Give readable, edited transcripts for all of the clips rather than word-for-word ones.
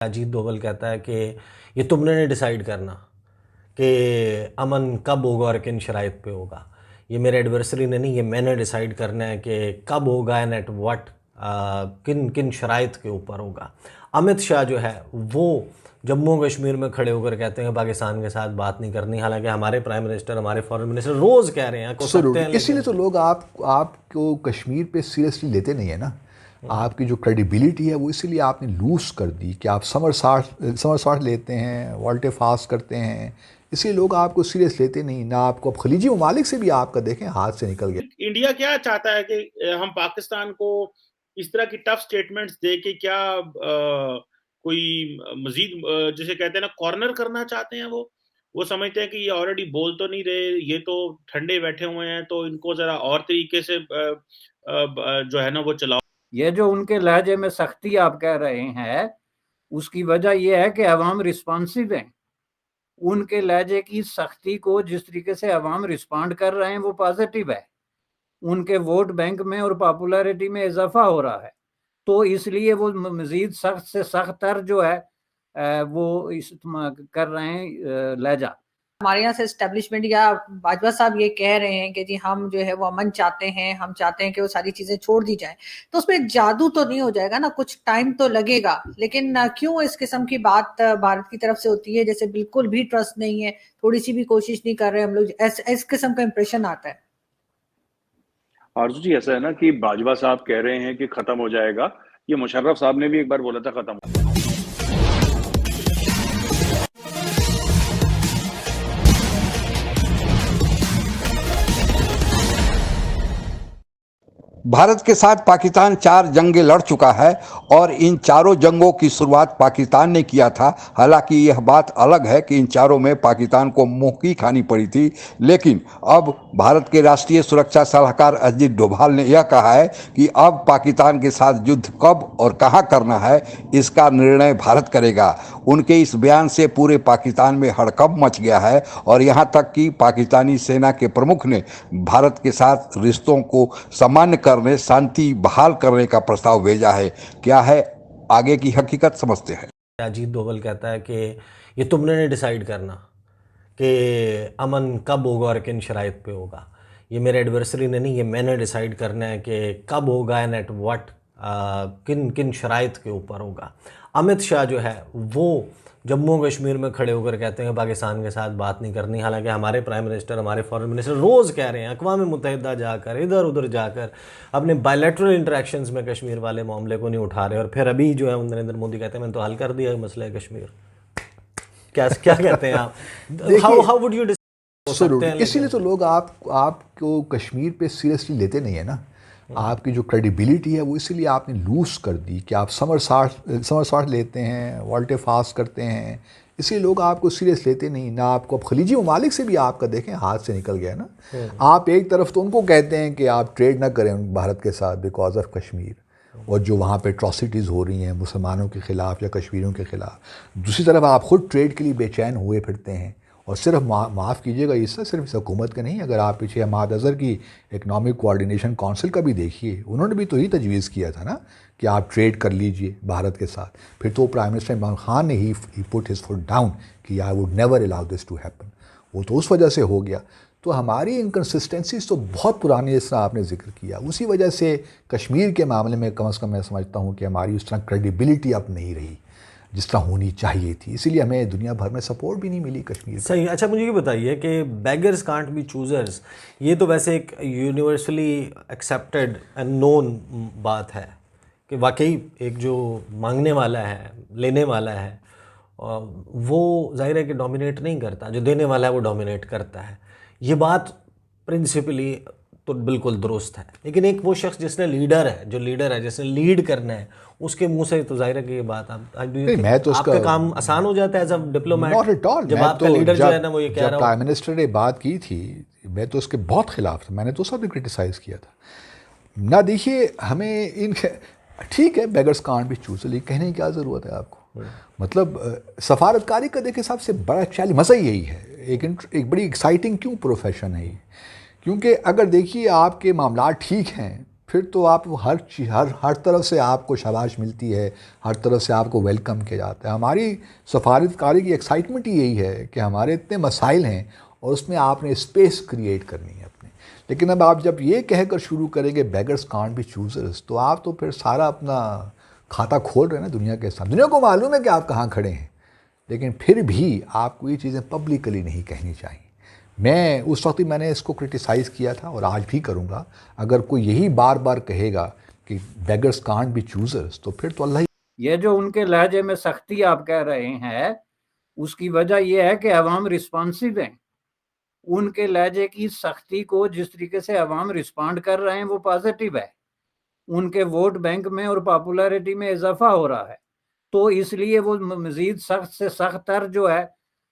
अजीत डोभाल कहता है कि ये तुमने नहीं डिसाइड करना कि अमन कब होगा और किन शराइत पे होगा। ये मेरे एडवर्सरी ने नहीं, ये मैंने डिसाइड करना है कि कब होगा एंड एट व्हाट, किन किन शराइत के ऊपर होगा। अमित शाह जो है वो जम्मू कश्मीर में खड़े होकर कहते हैं पाकिस्तान के साथ बात नहीं करनी, हालांकि हमारे प्राइम मिनिस्टर, हमारे फॉरेन मिनिस्टर रोज़ कह रहे हैं को सकते हैं, इसीलिए तो लोग आपको कश्मीर पे सीरियसली लेते नहीं है ना। आपकी जो क्रेडिबिलिटी है वो इसीलिए आपने लूज कर दी कि आप समर साठ लेते हैं, वॉल्टे फास्ट करते हैं, इसलिए लोग आपको सीरियस लेते नहीं ना। आपको अब खलीजी ममालिक से भी आपका देखें हाथ से निकल गया। इंडिया क्या चाहता है कि हम पाकिस्तान को इस तरह की टफ स्टेटमेंट्स दे के क्या कोई मजीद जिसे कहते हैं ना कॉर्नर करना चाहते हैं। वो समझते हैं कि ये ऑलरेडी बोल तो नहीं रहे, ये तो ठंडे बैठे हुए हैं, तो इनको जरा और तरीके से जो है ना वो चलाओ। ये जो उनके लहजे में सख्ती आप कह रहे हैं, उसकी वजह यह है कि अवाम रिस्पॉन्सिव है। उनके लहजे की सख्ती को जिस तरीके से अवाम रिस्पॉन्ड कर रहे हैं वो पॉजिटिव है, उनके वोट बैंक में और पॉपुलैरिटी में इजाफा हो रहा है। तो इसलिए वो मजीद सख्त से सख्त तर जो है वो कर रहे हैं लहजा। हमारे यहाँ से एस्टेब्लिशमेंट या बाजवा साहब ये कह रहे हैं कि जी हम जो है वो अमन चाहते हैं, हम चाहते हैं कि वो सारी चीजें छोड़ दी जाए, तो उसमें जादू तो नहीं हो जाएगा ना, कुछ टाइम तो लगेगा। लेकिन क्यों इस किस्म की बात भारत की तरफ से होती है जैसे बिल्कुल भी ट्रस्ट नहीं है, थोड़ी सी भी कोशिश नहीं कर रहे हम लोग, इस किस्म का इंप्रेशन आता है। आरजू जी, ऐसा है ना कि बाजवा साहब कह रहे हैं कि खत्म हो जाएगा, ये मुशर्रफ साहब ने भी एक बार बोला था खत्म। भारत के साथ पाकिस्तान 4 जंगें लड़ चुका है और इन चारों जंगों की शुरुआत पाकिस्तान ने किया था। हालांकि यह बात अलग है कि इन चारों में पाकिस्तान को मुंह की खानी पड़ी थी, लेकिन अब भारत के राष्ट्रीय सुरक्षा सलाहकार अजीत डोभाल ने यह कहा है कि अब पाकिस्तान के साथ युद्ध कब और कहां करना है इसका निर्णय भारत करेगा। उनके इस बयान से पूरे पाकिस्तान में हड़कंप मच गया है और यहां तक कि पाकिस्तानी सेना के प्रमुख ने भारत के साथ रिश्तों को सामान्य करने, शांति बहाल करने का प्रस्ताव भेजा है। क्या है आगे की हकीकत, समझते हैं। अजीत डोभाल कहता है कि ये तुमने नहीं डिसाइड करना कि अमन कब होगा और किन शराइत पे होगा। ये मेरे एडवर्सरी ने नहीं, ये मैंने डिसाइड करना है कि कब होगा एंड एट व्हाट, किन किन शराइत के ऊपर होगा। अमित शाह जो है वो जम्मू कश्मीर में खड़े होकर कहते हैं पाकिस्तान के साथ बात नहीं करनी, हालांकि हमारे प्राइम मिनिस्टर, हमारे फॉरेन मिनिस्टर रोज़ कह रहे हैं अक़वाम मुत्तहिदा जाकर, इधर उधर जाकर अपने बायलैटरल इंटरेक्शंस में कश्मीर वाले मामले को नहीं उठा रहे। और फिर अभी जो है नरेंद्र मोदी कहते हैं मैंने तो हल कर दिया मसला है कश्मीर। क्या कहते हैं आप? हाउ वुड यू इसीलिए तो लोग आपको कश्मीर पे सीरियसली लेते नहीं है ना। आपकी जो क्रेडिबिलिटी है वो इसीलिए आपने लूज कर दी कि आप समर साठ लेते हैं, वॉल्टे फास्ट करते हैं, इसलिए लोग आपको सीरियस लेते नहीं ना। आपको अब खलीजी ममालिक से भी आपका देखें हाथ से निकल गया ना। आप एक तरफ तो उनको कहते हैं कि आप ट्रेड ना करें भारत के साथ बिकॉज ऑफ कश्मीर और जो वहाँ पे एट्रॉसिटीज़ हो रही हैं मुसलमानों के ख़िलाफ़ या कश्मीरियों के ख़िलाफ़, दूसरी तरफ आप ख़ुद ट्रेड के लिए बेचैन हुए फिरते हैं। और सिर्फ माफ़ कीजिएगा, इससे सिर्फ इस हुकूमत के नहीं, अगर आप पीछे हमाद अज़हर की इकनॉमिक कोऑर्डिनेशन काउंसिल का भी देखिए, उन्होंने भी तो ही तजवीज़ किया था ना कि आप ट्रेड कर लीजिए भारत के साथ। फिर तो प्राइम मिनिस्टर इमरान खान ने ही पुट हिज फुट डाउन कि I would never allow this to happen. वो तो उस वजह से हो गया। तो हमारी इनकन्सिस्टेंसीज तो बहुत पुरानी, जिस तरह आपने जिक्र किया, उसी वजह से कश्मीर के मामले में कम से कम मैं समझता हूँ कि हमारी उस तरह क्रेडिबिलिटी अब नहीं रही जिस तरह होनी चाहिए थी। इसीलिए हमें दुनिया भर में सपोर्ट भी नहीं मिली कश्मीर। सही। अच्छा, मुझे ये बताइए कि बेगर्स कांट बी चूज़र्स, ये तो वैसे एक यूनिवर्सली एक्सेप्टेड एंड नोन बात है कि वाकई एक जो मांगने वाला है, लेने वाला है, वो जाहिर है कि डोमिनेट नहीं करता, जो देने वाला है वो डोमिनेट करता है। ये बात प्रिंसिपली तो बिल्कुल दुरुस्त है, लेकिन एक वो शख्स जिसने लीडर है, जो लीडर है, जिसने लीड करना है, उसके मुंह से तो जाहिर है कि ये बात मैं तो आपका काम आसान हो जाता है as a diplomat. Not at all. जब आपका लीडर जो है ना वो ये कह रहा है, प्राइम मिनिस्टर ने बात की थी, मैं तो उसके बहुत खिलाफ था, मैंने तो सब क्रिटिसाइज किया था ना। देखिए, हमें इन ठीक है बेगर्स कांट बी चूज़र्स, लेकिन कहने की क्या ज़रूरत है आपको? मतलब सफारतकारी का देखे हिसाब से बड़ा एक्चुअली मज़ा यही है, एक बड़ी एक्साइटिंग क्यों प्रोफेशन है ये। क्योंकि अगर देखिए आपके मामला ठीक हैं फिर तो आप हर तरफ से आपको शाबाश मिलती है, हर तरफ से आपको वेलकम किया जाता है। हमारी सफारतकारी की एक्साइटमेंट ही यही है कि हमारे इतने मसाइल हैं और उसमें आपने स्पेस क्रिएट करनी है अपने। लेकिन अब आप जब ये कहकर शुरू करेंगे बेगर्स कांट बी चूजर्स, तो आप तो फिर सारा अपना खाता खोल रहे हैं ना दुनिया के सामने। दुनिया को मालूम है कि आप कहाँ खड़े हैं, लेकिन फिर भी आपको ये चीज़ें पब्लिकली नहीं कहनी चाहिए। मैं उस वक्त ही मैंने इसको क्रिटिसाइज़ किया था और आज भी करूँगा। अगर कोई यही बार बार कहेगा कि बेगर्स कांट बी चूजर्स, तो फिर तो अल्लाह ये जो उनके लहजे में सख्ती आप कह रहे हैं, उसकी वजह यह है कि अवाम रिस्पॉन्सिव हैं। उनके लहजे की सख्ती को जिस तरीके से अवाम रिस्पॉन्ड कर रहे हैं वो पॉजिटिव है। उनके वोट बैंक में और पॉपुलैरिटी में इजाफा हो रहा है, तो इसलिए वो मजीद सख्त से सख्त तर जो है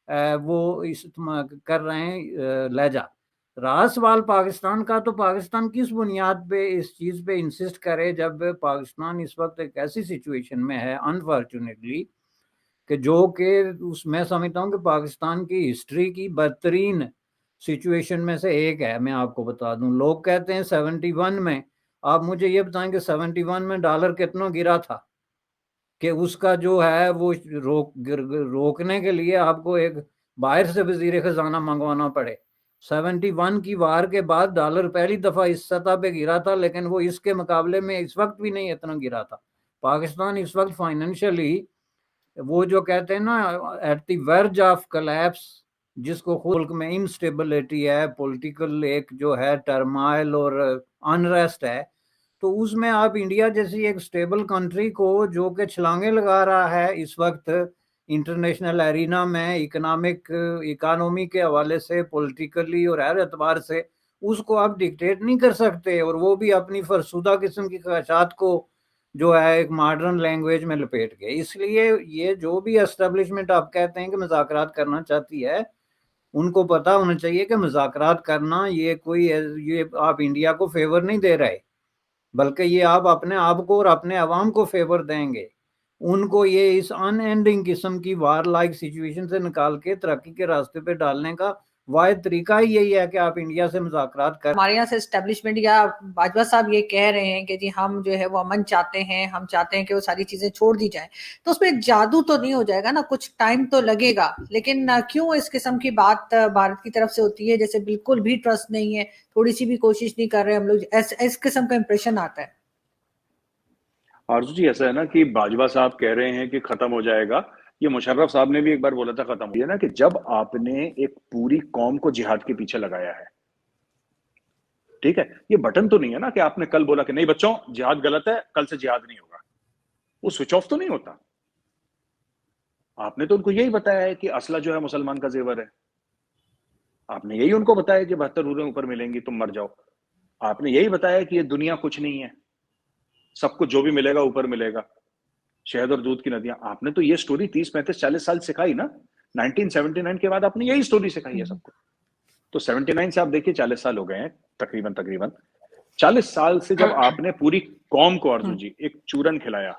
वो कर रहे हैं लहजा। रहा सवाल पाकिस्तान का, तो पाकिस्तान किस बुनियाद पे इस चीज़ पे इंसिस्ट करे जब पाकिस्तान इस वक्त एक ऐसी सिचुएशन में है अनफॉर्चुनेटली कि जो कि मैं समझता हूँ कि पाकिस्तान की हिस्ट्री की बदतरीन सिचुएशन में से एक है। मैं आपको बता दूं, लोग कहते हैं 71 में, आप मुझे ये बताएं कि 71 में डॉलर कितना गिरा था कि उसका जो है वो रोकने के लिए आपको एक बाहर से वजीर खजाना मंगवाना पड़े। 71 की वार के बाद डॉलर पहली दफा इस सतह पे गिरा था, लेकिन वो इसके मुकाबले में इस वक्त भी नहीं इतना गिरा था। पाकिस्तान इस वक्त फाइनेंशियली वो जो कहते हैं ना at the verge of collapse, जिसको मुल्क में इंस्टेबिलिटी है, पॉलिटिकल एक जो है टर्माइल और अनरेस्ट है, तो उसमें आप इंडिया जैसी एक स्टेबल कंट्री को जो कि छलांगे लगा रहा है इस वक्त इंटरनेशनल एरिना में इकोनॉमी के हवाले से, पॉलिटिकली और हर एतबार से, उसको आप डिक्टेट नहीं कर सकते। और वो भी अपनी फरसुदा किस्म की ख्वाहिशात को जो है एक मॉडर्न लैंग्वेज में लपेट गए। इसलिए ये जो भी एस्टेब्लिशमेंट आप कहते हैं कि मुज़ाकरात करना चाहती है, उनको पता होना चाहिए कि मुज़ाकरात करना ये आप इंडिया को फेवर नहीं दे रहे, बल्कि ये आप अपने आप को और अपने अवाम को फेवर देंगे। उनको ये इस अनएंडिंग किस्म की वार लाइक सिचुएशन से निकाल के तरक्की के रास्ते पे डालने का वाहिद तरीका ही यही है कि आप इंडिया से मुज़ाकरात कर। हमारे यहाँ से एस्टेब्लिशमेंट या बाजवा साहब ये कह रहे हैं कि जी हम जो है वो अमन चाहते हैं, हम चाहते हैं कि वो सारी चीजें छोड़ दी जाए, तो उसमें जादू तो नहीं हो जाएगा ना, कुछ टाइम तो लगेगा। लेकिन क्यों इस किस्म की बात भारत की तरफ से होती है जैसे बिल्कुल भी ट्रस्ट नहीं है, थोड़ी सी भी कोशिश नहीं कर रहे हम लोग, इस किस्म का इंप्रेशन आता है। आरजू जी, ऐसा है ना कि बाजवा साहब कह रहे हैं कि खत्म हो जाएगा। ये मुशर्रफ साहब ने भी एक बार बोला था खत्म हो ना, कि जब आपने एक पूरी कौम को जिहाद के पीछे लगाया है, ठीक है, ये बटन तो नहीं है ना कि आपने कल बोला कि नहीं बच्चों जिहाद गलत है, कल से जिहाद नहीं होगा, वो स्विच ऑफ तो नहीं होता। आपने तो उनको यही बताया है कि असला जो है मुसलमान का जेवर है। आपने यही उनको बताया कि 72 रूरें ऊपर मिलेंगी, तुम मर जाओ। आपने यही बताया कि ये दुनिया कुछ नहीं है, सबको जो भी मिलेगा ऊपर मिलेगा, शहद और दूध की नदियां। आपने तो ये स्टोरी 30, 35, 40 साल सिखाई ना। 1979 के बाद आपने यही स्टोरी सिखाई है सबको। तो 79 से आप देखिए 40 साल हो गए हैं तकरीबन 40 साल से जब आपने पूरी कौम को अर्जुन जी एक चूरन खिलाया,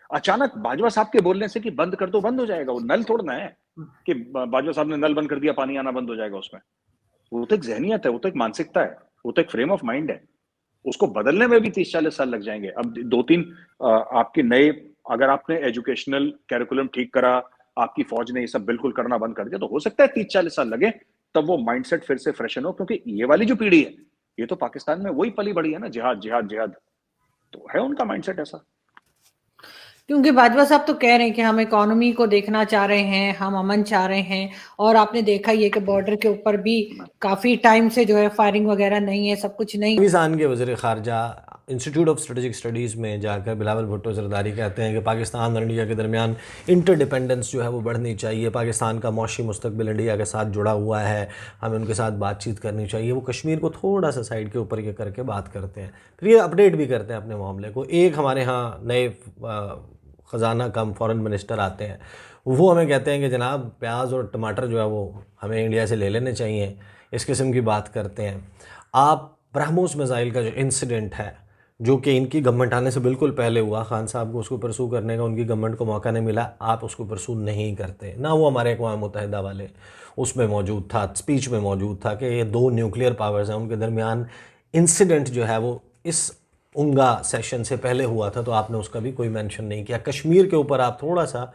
अचानक बाजवा साहब के बोलने से कि बंद कर दो बंद हो जाएगा, वो नल तोड़ना है कि बाजवा साहब ने नल बंद कर दिया पानी आना बंद हो जाएगा उसमें। वो तो एक जहनियत है, वो तो एक मानसिकता है, वो तो एक फ्रेम ऑफ माइंड है। उसको बदलने में भी 30-40 साल लग जाएंगे। अब 2-3 आपके नए, अगर आपने एजुकेशनल कैरिकुलम ठीक करा, आपकी फौज ने ये सब बिल्कुल करना बंद कर दिया, तो हो सकता है 30-40 साल लगे तब वो माइंडसेट फिर से फ्रेशन हो। क्योंकि ये वाली जो पीढ़ी है, ये तो पाकिस्तान में वही पली बड़ी है ना, जिहाद जिहाद जिहाद, तो है उनका माइंडसेट ऐसा। क्योंकि बाजवा साहब तो कह रहे हैं कि हम इकोनॉमी को देखना चाह रहे हैं, हम अमन चाह रहे हैं, और आपने देखा ही है कि बॉर्डर के ऊपर भी काफी टाइम से जो है फायरिंग वगैरह नहीं है, सब कुछ नहीं। पाकिस्तान के वज़ीर ख़ारजा इंस्टीट्यूट ऑफ स्ट्रेटेजिक स्टडीज़ में जाकर बिलावल भुट्टो ज़रदारी कहते हैं कि पाकिस्तान और इंडिया के दरमियान इंटरडिपेंडेंस जो है वो बढ़नी चाहिए, पाकिस्तान का मौशी मुस्तकबिल इंडिया के साथ जुड़ा हुआ है, हमें उनके साथ बातचीत करनी चाहिए। वो कश्मीर को थोड़ा सा साइड के ऊपर ये करके बात करते हैं, फिर ये अपडेट भी करते हैं अपने मामले को। एक हमारे यहाँ नए ख़जाना कम फॉरेन मिनिस्टर आते हैं, वो हमें कहते हैं कि जनाब प्याज और टमाटर जो है वो हमें इंडिया से ले लेने चाहिए, इस किस्म की बात करते हैं। आप ब्रह्मोस मिसाइल का जो इंसिडेंट है, जो कि इनकी गवर्नमेंट आने से बिल्कुल पहले हुआ, खान साहब को उसको परसू करने का उनकी गवर्नमेंट को मौका नहीं मिला, आप उसको परसू नहीं करते ना। वो हमारे अक़वाम मुत्तहिदा वाले उसमें मौजूद था, स्पीच में मौजूद था कि ये 2 न्यूक्लियर पावर्स हैं, उनके दरमियान इंसिडेंट जो है वो इस उंगा सेशन से पहले हुआ था, तो आपने उसका भी कोई मेंशन नहीं किया। कश्मीर के ऊपर आप थोड़ा सा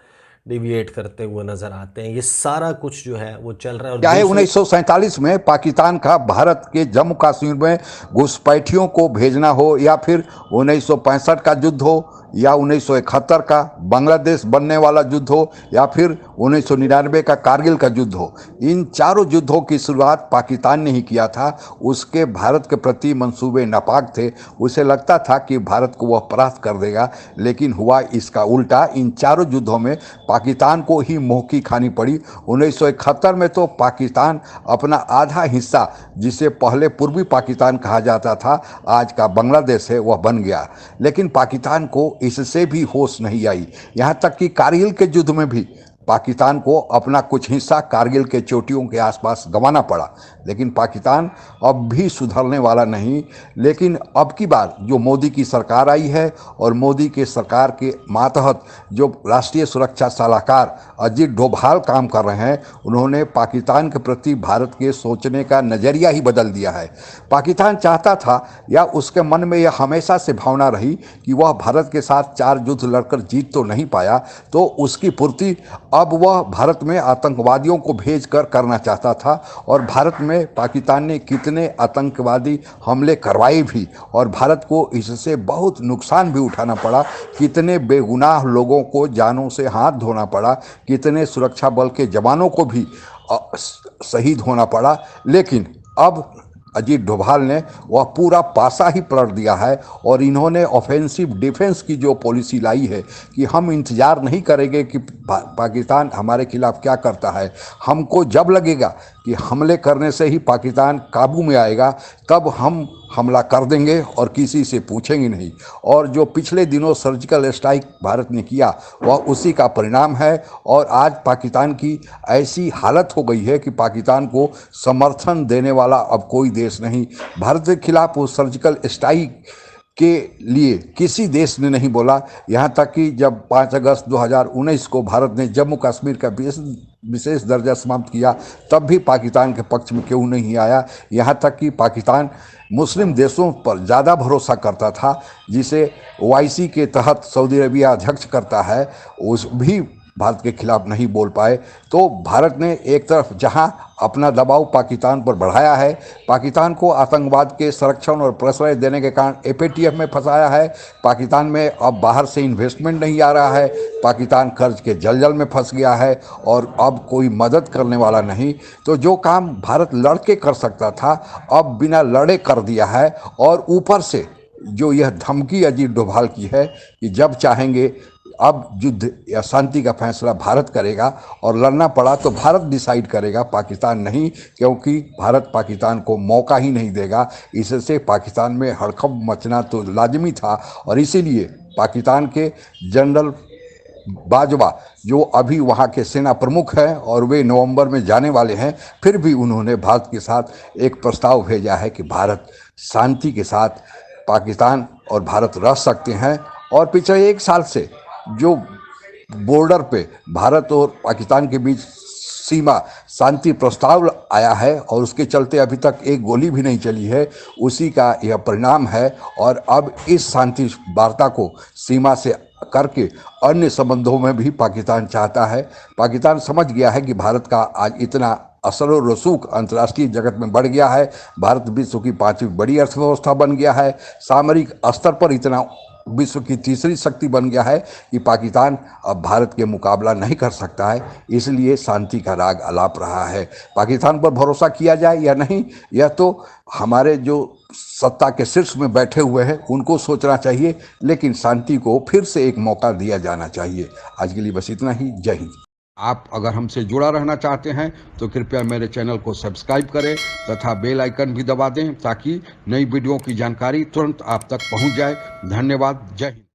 डिविएट करते हुए नजर आते हैं। ये सारा कुछ जो है वो चल रहा है। और चाहे 1947 में पाकिस्तान का भारत के जम्मू कश्मीर में घुसपैठियों को भेजना हो, या फिर 1965 का युद्ध हो, या 1971 का बांग्लादेश बनने वाला युद्ध हो, या फिर 1999 का कारगिल का युद्ध हो, इन चारों युद्धों की शुरुआत पाकिस्तान ने ही किया था। उसके भारत के प्रति मंसूबे नापाक थे। उसे लगता था कि भारत को वह परास्त कर देगा, लेकिन हुआ इसका उल्टा। इन चारों युद्धों में पाकिस्तान को ही मुँह की खानी पड़ी। 1971 में तो पाकिस्तान अपना आधा हिस्सा, जिसे पहले पूर्वी पाकिस्तान कहा जाता था, आज का बांग्लादेश है, वह बन गया। लेकिन पाकिस्तान को इससे भी होश नहीं आई। यहाँ तक कि कारगिल के युद्ध में भी पाकिस्तान को अपना कुछ हिस्सा कारगिल के चोटियों के आसपास गंवाना पड़ा। लेकिन पाकिस्तान अब भी सुधरने वाला नहीं। लेकिन अब की बार जो मोदी की सरकार आई है, और मोदी के सरकार के मातहत जो राष्ट्रीय सुरक्षा सलाहकार अजीत डोभाल काम कर रहे हैं, उन्होंने पाकिस्तान के प्रति भारत के सोचने का नज़रिया ही बदल दिया है। पाकिस्तान चाहता था, या उसके मन में यह हमेशा से भावना रही कि वह भारत के साथ 4 युद्ध लड़कर जीत तो नहीं पाया, तो उसकी पूर्ति अब वह भारत में आतंकवादियों को भेजकर करना चाहता था। और भारत में पाकिस्तान ने कितने आतंकवादी हमले करवाए भी, और भारत को इससे बहुत नुकसान भी उठाना पड़ा। कितने बेगुनाह लोगों को जानों से हाथ धोना पड़ा, कितने सुरक्षा बल के जवानों को भी शहीद होना पड़ा। लेकिन अब अजीत डोभाल ने वह पूरा पासा ही पलट दिया है, और इन्होंने ऑफेंसिव डिफेंस की जो पॉलिसी लाई है कि हम इंतज़ार नहीं करेंगे कि पाकिस्तान हमारे खिलाफ क्या करता है। हमको जब लगेगा कि हमले करने से ही पाकिस्तान काबू में आएगा, तब हम हमला कर देंगे और किसी से पूछेंगे नहीं। और जो पिछले दिनों सर्जिकल स्ट्राइक भारत ने किया, वह उसी का परिणाम है। और आज पाकिस्तान की ऐसी हालत हो गई है कि पाकिस्तान को समर्थन देने वाला अब कोई देश नहीं। भारत के खिलाफ वो सर्जिकल स्ट्राइक के लिए किसी देश ने नहीं बोला। यहाँ तक कि जब 5 अगस्त 2019 को भारत ने जम्मू कश्मीर का विशेष दर्जा समाप्त किया, तब भी पाकिस्तान के पक्ष में क्यों नहीं आया। यहाँ तक कि पाकिस्तान मुस्लिम देशों पर ज़्यादा भरोसा करता था, जिसे OIC के तहत सऊदी अरबिया अध्यक्ष करता है, उस भी भारत के खिलाफ नहीं बोल पाए। तो भारत ने एक तरफ जहां अपना दबाव पाकिस्तान पर बढ़ाया है, पाकिस्तान को आतंकवाद के संरक्षण और प्रश्रय देने के कारण APTF में फंसाया है, पाकिस्तान में अब बाहर से इन्वेस्टमेंट नहीं आ रहा है, पाकिस्तान कर्ज के जलजल में फंस गया है, और अब कोई मदद करने वाला नहीं। तो जो काम भारत लड़के कर सकता था, अब बिना लड़े कर दिया है। और ऊपर से जो यह धमकी अजीत डोभाल की है कि जब चाहेंगे अब युद्ध या शांति का फैसला भारत करेगा, और लड़ना पड़ा तो भारत डिसाइड करेगा, पाकिस्तान नहीं, क्योंकि भारत पाकिस्तान को मौका ही नहीं देगा। इससे पाकिस्तान में हड़कंप मचना तो लाजमी था। और इसीलिए पाकिस्तान के जनरल बाजवा, जो अभी वहाँ के सेना प्रमुख हैं और वे नवंबर में जाने वाले हैं, फिर भी उन्होंने भारत के साथ एक प्रस्ताव भेजा है कि भारत शांति के साथ पाकिस्तान और भारत रह सकते हैं। और पिछले 1 साल से जो बॉर्डर पे भारत और पाकिस्तान के बीच सीमा शांति प्रस्ताव आया है, और उसके चलते अभी तक एक गोली भी नहीं चली है, उसी का यह परिणाम है। और अब इस शांति वार्ता को सीमा से करके अन्य संबंधों में भी पाकिस्तान चाहता है। पाकिस्तान समझ गया है कि भारत का आज इतना असर और रसूख अंतर्राष्ट्रीय जगत में बढ़ गया है। भारत विश्व की 5वीं बड़ी अर्थव्यवस्था बन गया है, सामरिक स्तर पर इतना विश्व की तीसरी शक्ति बन गया है कि पाकिस्तान अब भारत के मुकाबला नहीं कर सकता है। इसलिए शांति का राग अलाप रहा है। पाकिस्तान पर भरोसा किया जाए या नहीं, यह तो हमारे जो सत्ता के शीर्ष में बैठे हुए हैं उनको सोचना चाहिए, लेकिन शांति को फिर से एक मौका दिया जाना चाहिए। आज के लिए बस इतना ही। जय हिंद। आप अगर हमसे जुड़ा रहना चाहते हैं तो कृपया मेरे चैनल को सब्सक्राइब करें तथा बेल आइकन भी दबा दें, ताकि नई वीडियो की जानकारी तुरंत आप तक पहुंच जाए। धन्यवाद। जय हिंद।